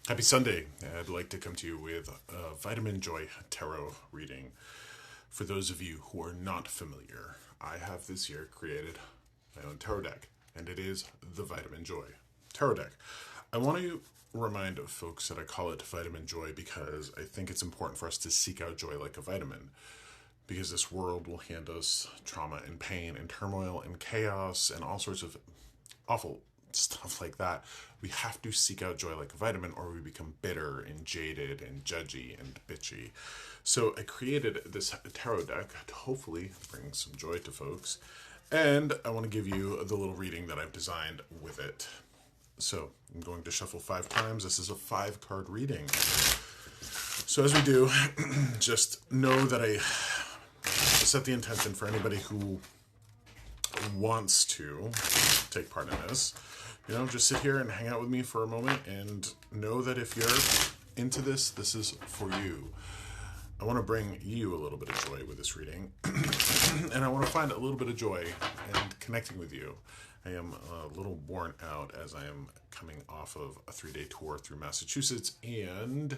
Happy Sunday. I'd like to come to you with a Vitamin Joy tarot reading. For those of you who are not familiar, I have this year created my own tarot deck, and it is the Vitamin Joy tarot deck. I want to remind folks that I call it Vitamin Joy because I think it's important for us to seek out joy like a vitamin. Because this world will hand us trauma and pain and turmoil and chaos and all sorts of awful stuff like that. We have to seek out joy like a vitamin, or we become bitter and jaded and judgy and bitchy. So I created this tarot deck to hopefully bring some joy to folks. And I want to give you the little reading that I've designed with it. So I'm going to shuffle 5 times. This is a 5-card reading. So as we do, just know that I set the intention for anybody who wants to take part in this. Just sit here and hang out with me for a moment and know that if you're into this, this is for you. I want to bring you a little bit of joy with this reading. And I want to find a little bit of joy in connecting with you. I am a little worn out as I am coming off of a 3-day tour through Massachusetts and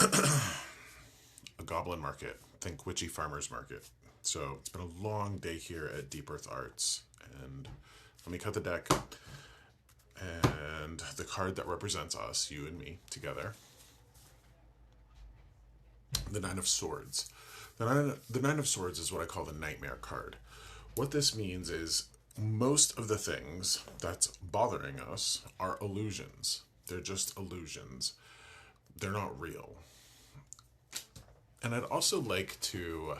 a goblin market. Think witchy farmers market. So it's been a long day here at Deep Earth Arts. And let me cut the deck. And the card that represents us, you and me, together. The Nine of Swords. The Nine of Swords is what I call the nightmare card. What this means is most of the things that's bothering us are illusions. They're just illusions. They're not real. And I'd also like to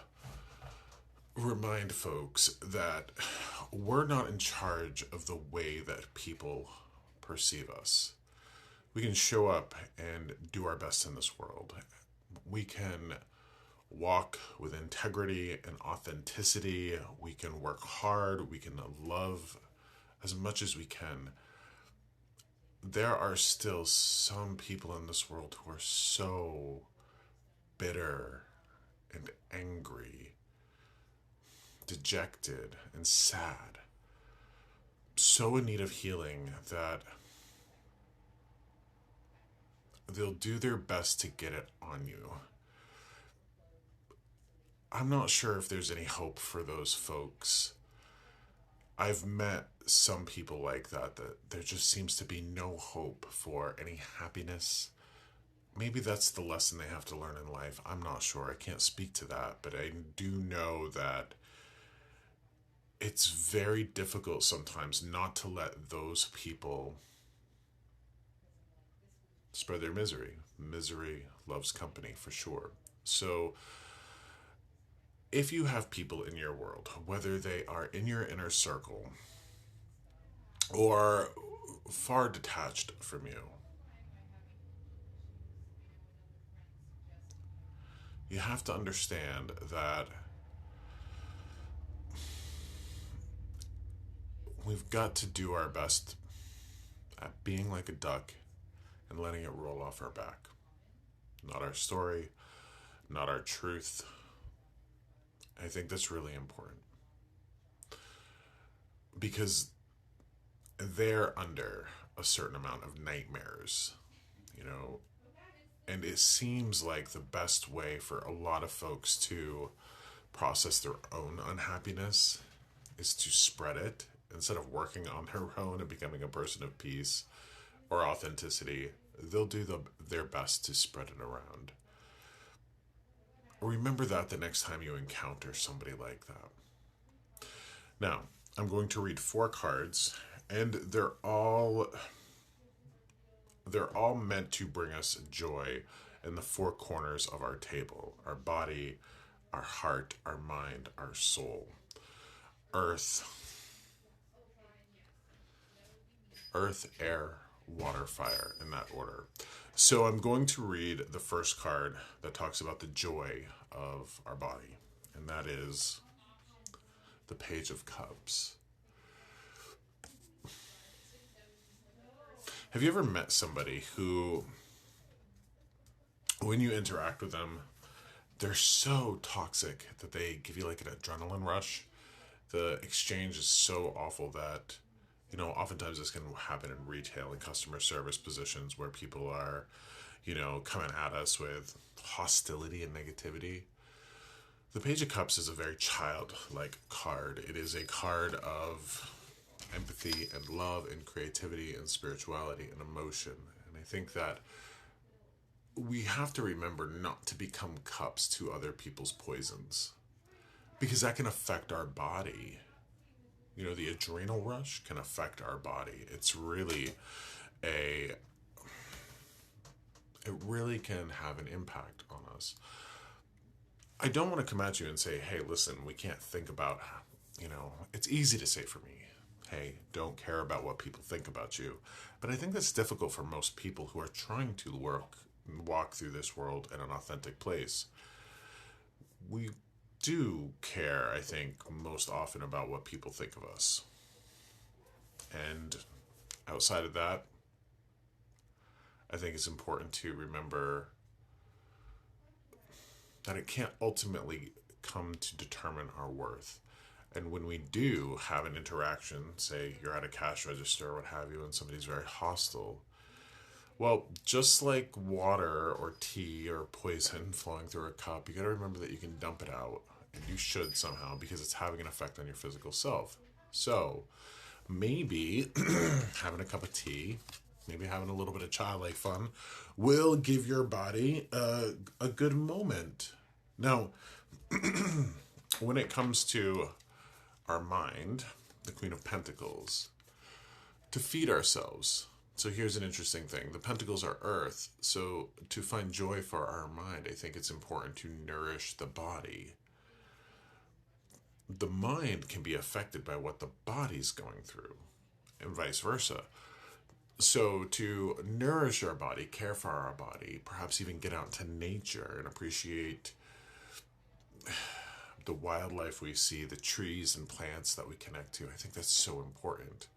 remind folks that we're not in charge of the way that people perceive us. We can show up and do our best in this world. We can walk with integrity and authenticity. We can work hard. We can love as much as we can. There are still some people in this world who are so bitter and angry, dejected and sad, so in need of healing that they'll do their best to get it on you. I'm not sure if there's any hope for those folks. I've met some people like that there just seems to be no hope for any happiness. Maybe that's the lesson they have to learn in life. I'm not sure. I can't speak to that, but I do know that it's very difficult sometimes not to let those people spread their misery. Misery loves company, for sure. So if you have people in your world, whether they are in your inner circle or far detached from you, you have to understand that we've got to do our best at being like a duck and letting it roll off our back. Not our story, not our truth. I think that's really important. Because they're under a certain amount of nightmares, and it seems like the best way for a lot of folks to process their own unhappiness is to spread it instead of working on their own and becoming a person of peace or authenticity. They'll do their best to spread it around. Remember that the next time you encounter somebody like that. Now, I'm going to read 4 cards, and they're all meant to bring us joy in the 4 corners of our table: our body, our heart, our mind, our soul. Earth, air, water, fire, in that order. So I'm going to read the first card that talks about the joy of our body, and that is the Page of Cups. Have you ever met somebody who, when you interact with them, they're so toxic that they give you like an adrenaline rush? The exchange is so awful that oftentimes this can happen in retail and customer service positions where people are, coming at us with hostility and negativity. The Page of Cups is a very childlike card. It is a card of empathy and love and creativity and spirituality and emotion. And I think that we have to remember not to become cups to other people's poisons, because that can affect our body. The adrenal rush can affect our body. It really can have an impact on us. I don't want to come at you and say, hey, listen, we can't think about, it's easy to say for me, hey, don't care about what people think about you. But I think that's difficult for most people who are trying to walk through this world in an authentic place. We do care, I think, most often about what people think of us. And outside of that, I think it's important to remember that it can't ultimately come to determine our worth. And when we do have an interaction, say you're at a cash register or what have you, and somebody's very hostile, well, just like water or tea or poison flowing through a cup, you got to remember that you can dump it out, and you should somehow, because it's having an effect on your physical self. So maybe having a cup of tea, maybe having a little bit of childlike fun will give your body a good moment. Now, when it comes to our mind, the Queen of Pentacles, to feed ourselves. So here's an interesting thing. The Pentacles are earth. So to find joy for our mind, I think it's important to nourish the body. The mind can be affected by what the body's going through, and vice versa. So to nourish our body, care for our body, perhaps even get out into nature and appreciate the wildlife we see, the trees and plants that we connect to. I think that's so important.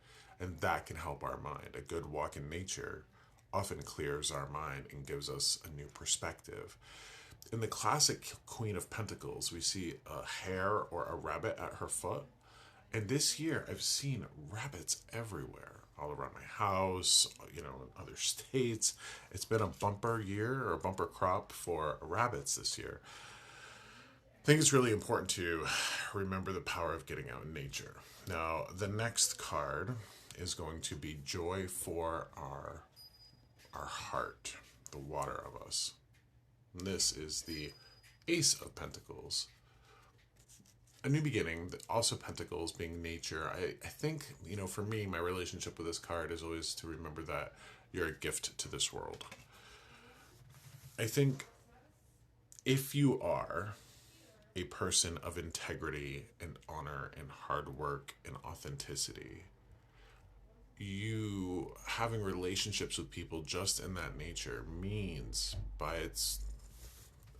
And that can help our mind. A good walk in nature often clears our mind and gives us a new perspective. In the classic Queen of Pentacles, we see a hare or a rabbit at her foot. And this year, I've seen rabbits everywhere, all around my house, in other states. It's been a bumper year or a bumper crop for rabbits this year. I think it's really important to remember the power of getting out in nature. Now, the next card is going to be joy for our heart, the water of us. And this is the Ace of Pentacles. A new beginning, also Pentacles being nature. I think, for me, my relationship with this card is always to remember that you're a gift to this world. I think if you are a person of integrity and honor and hard work and authenticity, you having relationships with people just in that nature means by its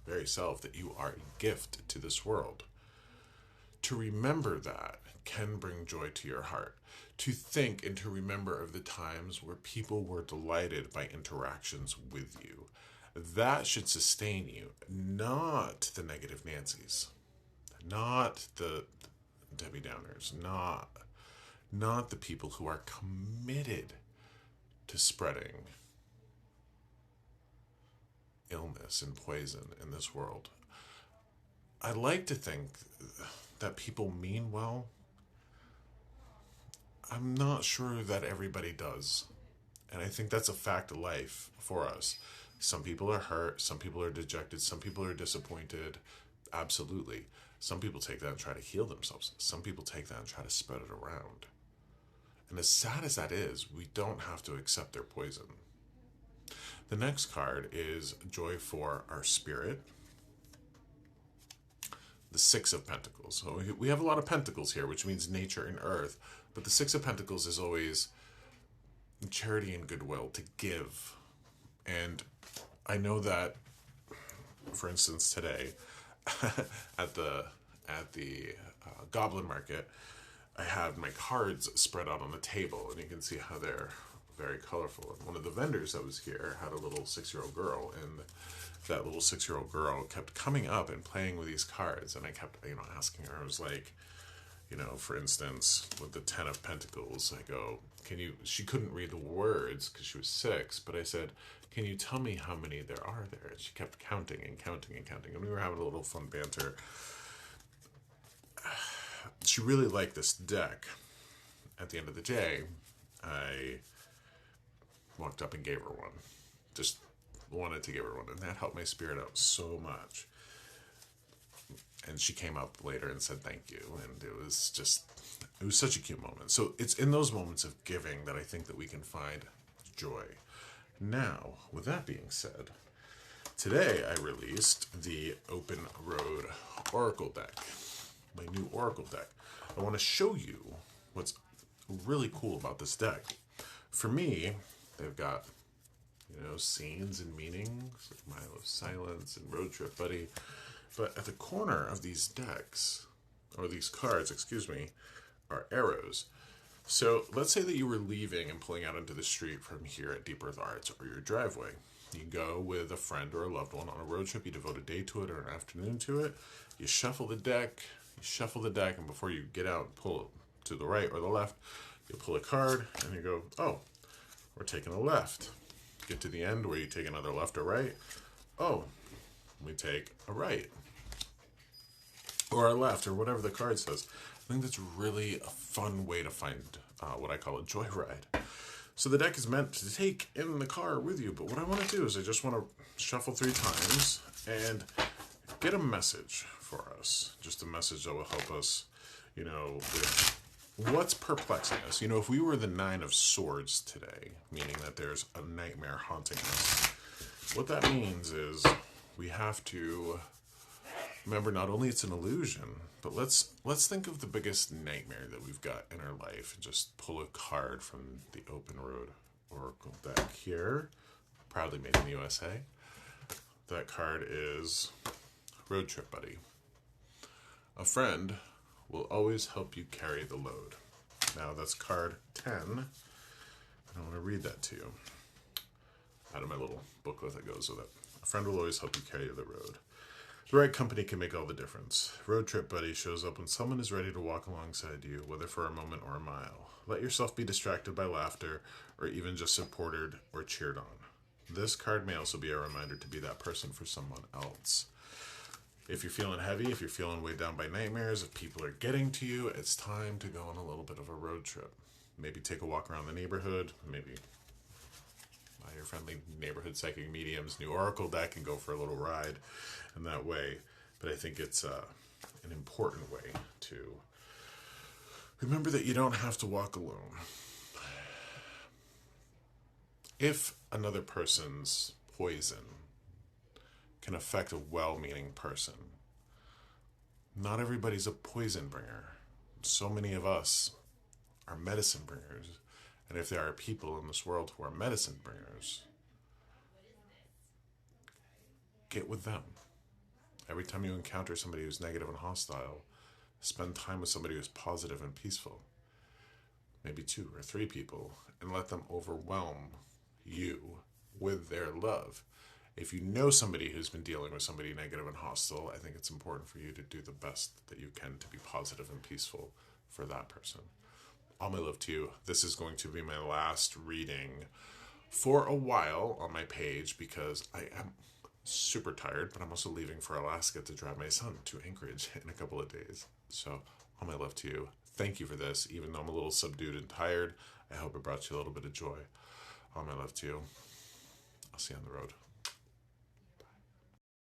very self that you are a gift to this world. To remember that can bring joy to your heart. To think and to remember of the times where people were delighted by interactions with you. That should sustain you, not the negative Nancy's, not the Debbie Downers, not the people who are committed to spreading illness and poison in this world. I like to think that people mean well. I'm not sure that everybody does. And I think that's a fact of life for us. Some people are hurt, some people are dejected, some people are disappointed. Absolutely. Some people take that and try to heal themselves. Some people take that and try to spread it around. And as sad as that is, we don't have to accept their poison. The next card is joy for our spirit. The Six of Pentacles. So we have a lot of pentacles here, which means nature and earth. But the Six of Pentacles is always charity and goodwill, to give. And I know that, for instance, today at the Goblin Market, I had my cards spread out on the table, and you can see how they're very colorful. And one of the vendors that was here had a little 6-year-old girl, and that little 6-year-old girl kept coming up and playing with these cards, and I kept, asking her. I was like, You know, for instance, with the Ten of Pentacles, I go, can you, she couldn't read the words because she was 6, but I said, can you tell me how many there are there? And she kept counting and counting and counting, and we were having a little fun banter. She really liked this deck. At the end of the day, I walked up and gave her one. Just wanted to give her one, and that helped my spirit out so much. And she came up later and said thank you, and it was such a cute moment. So it's in those moments of giving that I think that we can find joy. Now, with that being said, today I released the Open Road Oracle deck, my new Oracle deck. I want to show you what's really cool about this deck. For me, they've got, scenes and meanings, like Mile of Silence and Road Trip Buddy. But at the corner of these decks, or these cards, excuse me, are arrows. So let's say that you were leaving and pulling out into the street from here at Deep Earth Arts or your driveway. You go with a friend or a loved one on a road trip. You devote a day to it or an afternoon to it. You shuffle the deck, and before you get out and pull to the right or the left, you pull a card and you go, oh, we're taking a left. Get to the end where you take another left or right. Oh, we take a right. Or a left, or whatever the card says. I think that's really a fun way to find what I call a joyride. So the deck is meant to take in the car with you, but what I want to do is I just want to shuffle 3 times and get a message for us. Just a message that will help us, with what's perplexing us. If we were the 9 of Swords today, meaning that there's a nightmare haunting us, what that means is we have to remember not only it's an illusion, but let's think of the biggest nightmare that we've got in our life and just pull a card from the Open Road Oracle deck here, proudly made in the USA. That card is Road Trip Buddy. A friend will always help you carry the load. Now that's card 10, and I want to read that to you out of my little booklet that goes with it. A friend will always help you carry the road. The right company can make all the difference. Road Trip Buddy shows up when someone is ready to walk alongside you, whether for a moment or a mile. Let yourself be distracted by laughter, or even just supported or cheered on. This card may also be a reminder to be that person for someone else. If you're feeling heavy, if you're feeling weighed down by nightmares, if people are getting to you, it's time to go on a little bit of a road trip. Maybe take a walk around the neighborhood, maybe buy your friendly neighborhood psychic medium's new Oracle deck and go for a little ride in that way. But I think it's an important way to remember that you don't have to walk alone. If another person's poison can affect a well-meaning person, not everybody's a poison bringer. So many of us are medicine bringers. And if there are people in this world who are medicine bringers, get with them. Every time you encounter somebody who's negative and hostile, spend time with somebody who's positive and peaceful. Maybe 2 or 3 people, and let them overwhelm you with their love. If you know somebody who's been dealing with somebody negative and hostile, I think it's important for you to do the best that you can to be positive and peaceful for that person. All my love to you. This is going to be my last reading for a while on my page because I am super tired, but I'm also leaving for Alaska to drive my son to Anchorage in a couple of days. So all my love to you. Thank you for this. Even though I'm a little subdued and tired, I hope it brought you a little bit of joy. All my love to you. I'll see you on the road.